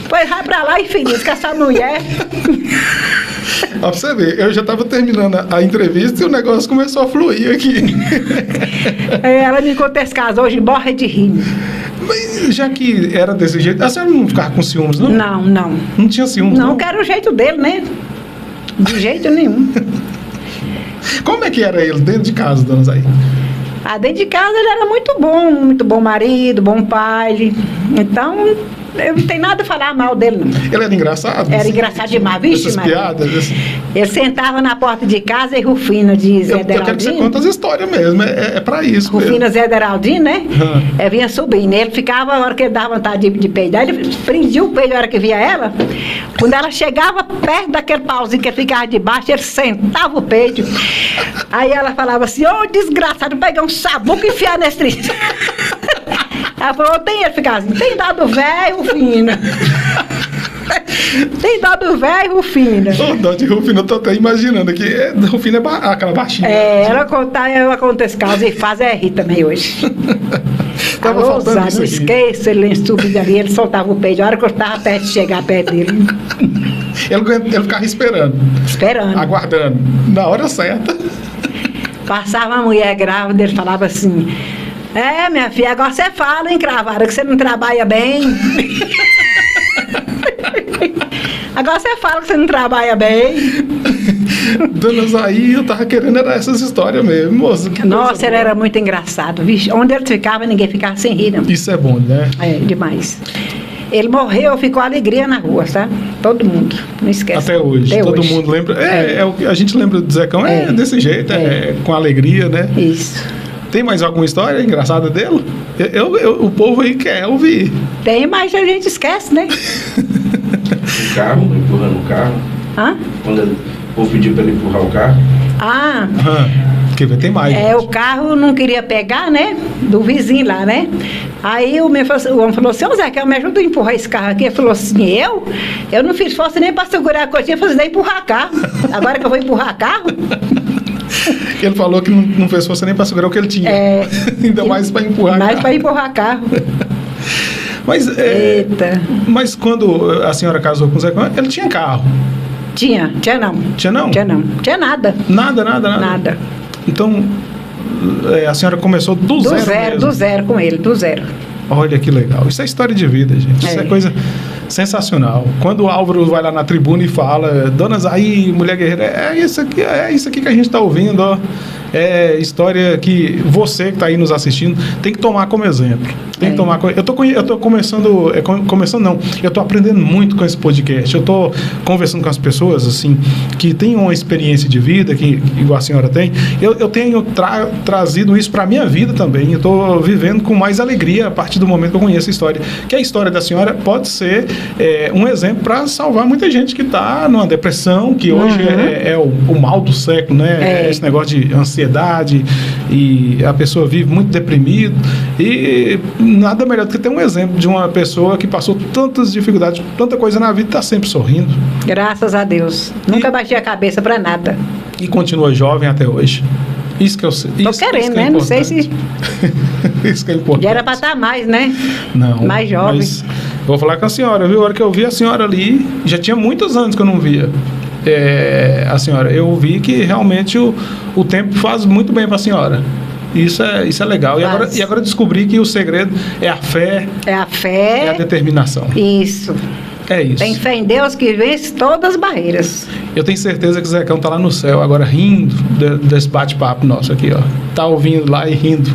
Pois vai pra lá e feliz com essa mulher. Ó, pra você ver, eu já estava terminando a entrevista e o negócio começou a fluir aqui. Ela me conta esse caso hoje, morre de rir. Mas já que era desse jeito, a senhora não ficava com ciúmes, não? Não. Não tinha ciúmes, não? Não, que era o jeito dele, né? De jeito nenhum. Como é que era ele dentro de casa, dona Zaí? Dentro de casa ele era muito bom marido, bom pai. Então, eu não tenho nada a falar mal dele, não. Ele era engraçado? Era engraçado demais, vixe, essas piadas? Ele sentava na porta de casa e Rufina de Zé Deraldinho. Eu quero que você conte as histórias mesmo, é pra isso Rufina mesmo. Zé Deraldinho, né? Vinha subindo. Ele ficava, a hora que ele dava vontade de peidar, ele prendia o peido a hora que via ela. Quando ela chegava perto daquele pauzinho que ele ficava debaixo, ele sentava o peito. Aí ela falava assim, desgraçado, pegar um sabuco e enfiar nesse triste. Ela falou, ele ficava assim, tem dado velho, Rufina. Tem dó do velho, Rufina. Dó de Rufina, eu tô até imaginando aqui. Rufina é aquela baixinha. Ela conta esse caso e faz rir também hoje. Tava faltando isso não aqui. esqueça, ele subindo ali, ele soltava o peito. A hora que eu estava perto de chegar perto dele. Ele ficava esperando. Aguardando. Na hora certa. Passava uma mulher grávida, ele falava assim, minha filha, agora você fala, hein, cravada, que você não trabalha bem. Agora você fala que você não trabalha bem. Dona Zaí, eu tava querendo era essas histórias mesmo, moço. Nossa, ele era muito engraçado. Vixe, onde ele ficava, ninguém ficava sem rir, não. Isso é bom, né? Demais. Ele morreu, ficou alegria na rua, tá? Todo mundo, não esquece. Até hoje, todo mundo lembra. O que a gente lembra do Zecão, desse jeito, com alegria, né? Isso. Tem mais alguma história engraçada dele? O povo aí quer ouvir. Tem, mas a gente esquece, né? O carro, empurrando o carro. Hã? Quando o povo pediu para ele empurrar o carro. Ah, Quer ver? Tem mais. o carro não queria pegar, né? Do vizinho lá, né? Aí o homem falou assim, ô Zé, que me ajuda a empurrar esse carro aqui. Ele falou assim, eu não fiz força nem para segurar a coisinha, fazer nem empurrar carro. Agora que eu vou empurrar carro? Ele falou que não fez força nem para segurar o que ele tinha. Ainda mais para empurrar mais carro. para empurrar carro. Mas, Eita. mas quando a senhora casou com o Zé, ele tinha carro? Tinha não. Tinha não? Tinha não. Tinha nada. Nada. Então, a senhora começou do zero mesmo? Do zero com ele, do zero. Olha que legal. Isso é história de vida, gente. Isso é coisa sensacional. Quando o Álvaro vai lá na tribuna e fala, Dona Zaí, mulher guerreira, é isso aqui que a gente está ouvindo, ó. É história que você que está aí nos assistindo tem que tomar como exemplo. Tem que tomar. Eu tô começando. Começando não. Eu estou aprendendo muito com esse podcast. Eu estou conversando com as pessoas assim que têm uma experiência de vida que igual a senhora tem. Eu tenho trazido isso para minha vida também. Eu estou vivendo com mais alegria a partir do momento que eu conheço a história. Que a história da senhora pode ser um exemplo para salvar muita gente que está numa depressão, que hoje é o mal do século, né? Esse negócio de ansiedade e a pessoa vive muito deprimido e nada melhor do que ter um exemplo de uma pessoa que passou tantas dificuldades, tanta coisa na vida e está sempre sorrindo. Graças a Deus. Nunca baixei a cabeça para nada. E continua jovem até hoje. Isso que eu sei. Tô querendo, né? Não sei se... Isso que é importante. Já era para estar mais, né? Não. Mais jovem. Mas vou falar com a senhora, viu? A hora que eu vi a senhora ali, já tinha muitos anos que eu não via. A senhora, eu vi que realmente o tempo faz muito bem para a senhora. Isso é legal. E agora descobri que o segredo é a fé. É a fé. É a determinação. Isso. É isso. Tem fé em Deus que vence todas as barreiras. Eu tenho certeza que o Zecão tá lá no céu agora rindo desse bate-papo nosso aqui, ó. Tá ouvindo lá e rindo.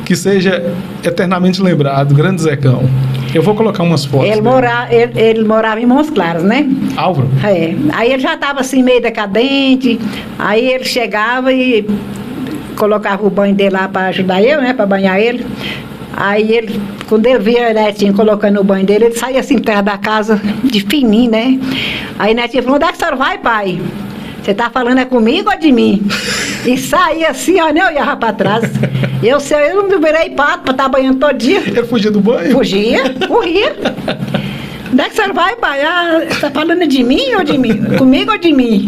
Que seja eternamente lembrado, grande Zecão. Eu vou colocar umas fotos. Ele morava em Montes Claros, né? Álvaro? Aí ele já estava assim meio decadente. Aí ele chegava e colocava o banho dele lá para ajudar eu, né? Para banhar ele. Aí ele, quando ele via a Netinha colocando o banho dele, ele saía assim perto da casa, de fininho, né? Aí a Netinha falou, onde é que a senhora vai, pai? Você tá falando é comigo ou de mim? E saía assim, ó, eu ia para trás. Eu não virei pato para estar banhando todo dia. Ele fugia do banho? Fugia, corria. Onde é que a senhora vai, pai? Você tá falando de mim ou de mim? Comigo ou de mim?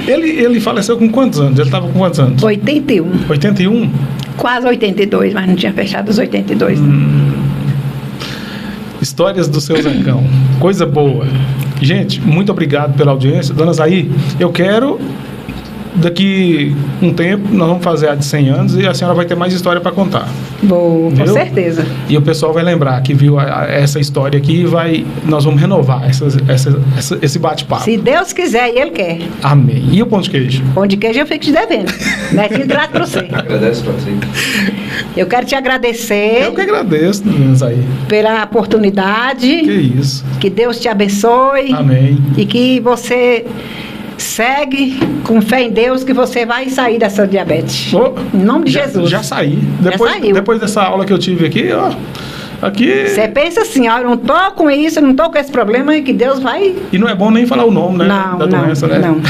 Ele faleceu com quantos anos? Ele estava com quantos anos? 81. 81? Quase 82, mas não tinha fechado os 82. Histórias do seu Zecão. Coisa boa. Gente, muito obrigado pela audiência. Dona Zaí, eu quero... Daqui um tempo, nós vamos fazer a de 100 anos e a senhora vai ter mais história para contar. Vou, com certeza. E o pessoal vai lembrar que viu essa história aqui e nós vamos renovar esse bate-papo. Se Deus quiser e Ele quer. Amém. E o pão de queijo? Pão de queijo eu fico te devendo. Netinho trato para você. Agradece, Patrícia. Eu quero te agradecer. Eu que agradeço, meninas aí. Pela oportunidade. Que isso. Que Deus te abençoe. Amém. E que você... segue com fé em Deus que você vai sair dessa diabetes. Em nome de Jesus. Já saí. Saiu. Depois dessa aula que eu tive aqui, ó. Aqui. Você pensa assim, ó, eu não tô com isso, eu não tô com esse problema, que Deus vai. E não é bom nem falar o nome, né? Da doença, né? Não.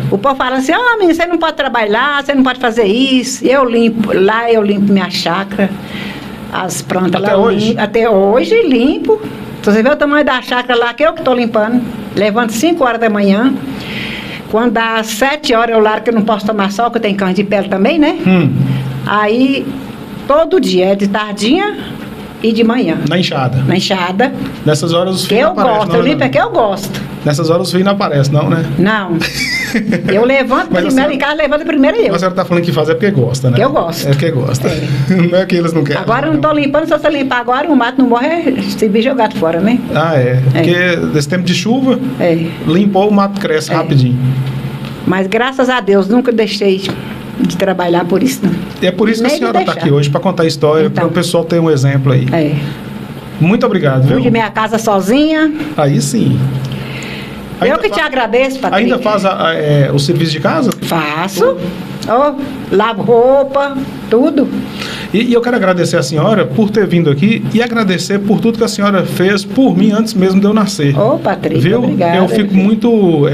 O povo fala assim, menino, você não pode trabalhar, você não pode fazer isso. Eu limpo minha chácara, as plantas até lá. Hoje? Até hoje limpo. Você vê o tamanho da chácara lá, que eu que estou limpando. Levanto 5 horas da manhã. Quando dá 7 horas, eu largo que eu não posso tomar sol, que eu tenho câncer de pele também, né? Aí, todo dia, é de tardinha e de manhã. Na enxada? Na enxada. Nessas horas os filhos não aparecem. Eu limpo é que eu gosto. Nessas horas os filhos não aparecem, não, né? Não. Eu levanto primeiro, em casa levanta primeiro eu. Mas a senhora tá falando que faz é porque gosta, né? Que eu gosto. É porque gosta. Não é que eles não querem. Agora eu não tô limpando, se você limpar agora, o mato não morre, se bicho jogado fora, né? Porque desse tempo de chuva, limpou, o mato cresce rapidinho. Mas graças a Deus, nunca deixei de trabalhar por isso, não. E é por isso que a senhora está aqui hoje, para contar a história, para o pessoal ter um exemplo aí. Muito obrigado, viu? Fui de minha casa sozinha. Aí sim. Eu que te agradeço, Patrícia. Ainda faz o serviço de casa? Faço. Oh, lavo roupa, tudo. E eu quero agradecer a senhora por ter vindo aqui e agradecer por tudo que a senhora fez por mim antes mesmo de eu nascer. Ô, Patrícia, viu? obrigada. Eu fico muito...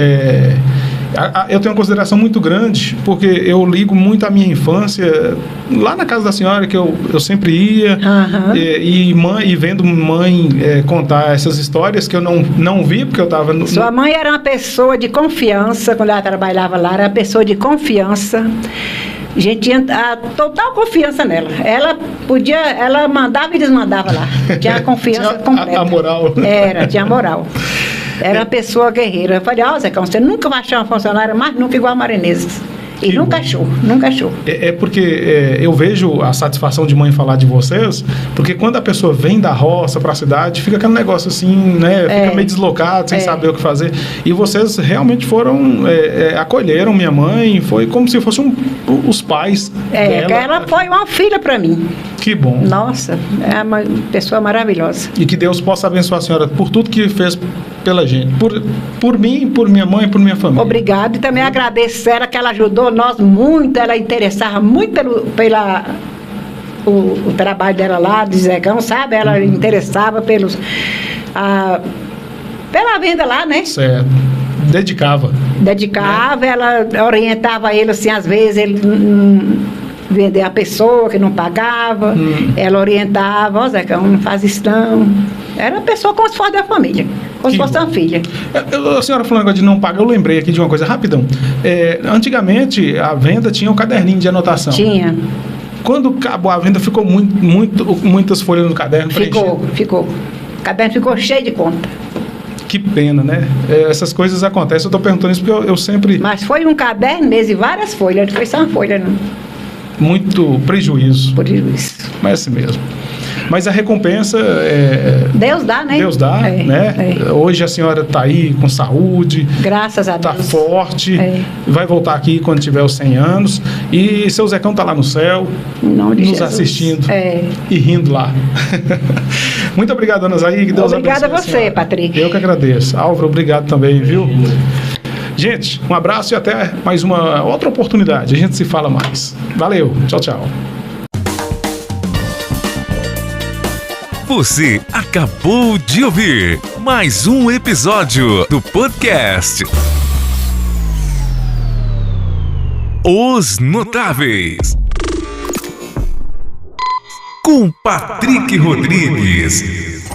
eu tenho uma consideração muito grande, porque eu ligo muito à minha infância, lá na casa da senhora, que eu sempre ia, e vendo mãe contar essas histórias que eu não vi, porque eu estava... Sua mãe era uma pessoa de confiança, quando ela trabalhava lá, era uma pessoa de confiança. A gente tinha a total confiança nela. Ela mandava e desmandava lá. Tinha a confiança completa. A moral. Tinha moral. Era uma pessoa guerreira. Eu falei, Zecão, você nunca vai achar uma funcionária mais nunca igual a Marinês. E nunca achou. Porque eu vejo a satisfação de mãe falar de vocês, porque quando a pessoa vem da roça para a cidade, fica aquele negócio assim, né? Fica meio deslocado, sem saber o que fazer. E vocês realmente acolheram minha mãe, foi como se fossem os pais dela. Ela foi uma filha para mim. Que bom. Nossa, é uma pessoa maravilhosa. E que Deus possa abençoar a senhora por tudo que fez pela gente. Por mim, por minha mãe, por minha família. Obrigado. E também agradeço ela, que ela ajudou nós muito. Ela interessava muito o trabalho dela lá, de Zecão, sabe? Ela interessava pela venda lá, né? Certo. Dedicava, ela orientava ele assim, às vezes ele vender a pessoa que não pagava, ela orientava, Zecão, não faz isso não. Era uma pessoa como se fosse da família, como se fosse uma filha. A senhora falando agora de não pagar, eu lembrei aqui de uma coisa, rapidão. Antigamente, a venda tinha um caderninho de anotação. Tinha. Quando acabou a venda, ficou muitas folhas no caderno? Ficou. O caderno ficou cheio de conta. Que pena, né? Essas coisas acontecem. Eu estou perguntando isso porque eu sempre... Mas foi um caderno mesmo e várias folhas, não foi só uma folha, não. Muito prejuízo. Prejuízo. Mas assim mesmo. Mas a recompensa... Deus dá, né? Deus dá, né? Hoje a senhora está aí com saúde. Graças a Deus. Está forte. Vai voltar aqui quando tiver os 100 anos. E seu Zecão está lá no céu. Nos Jesus. Assistindo. E rindo lá. Muito obrigado, dona Zaí. Que Deus Obrigada abençoe a você, Patrick. Eu que agradeço. Álvaro, obrigado também, viu? Gente, um abraço e até mais uma outra oportunidade. A gente se fala mais. Valeu. Tchau, tchau. Você acabou de ouvir mais um episódio do podcast Os Notáveis, com Patrick Rodrigues.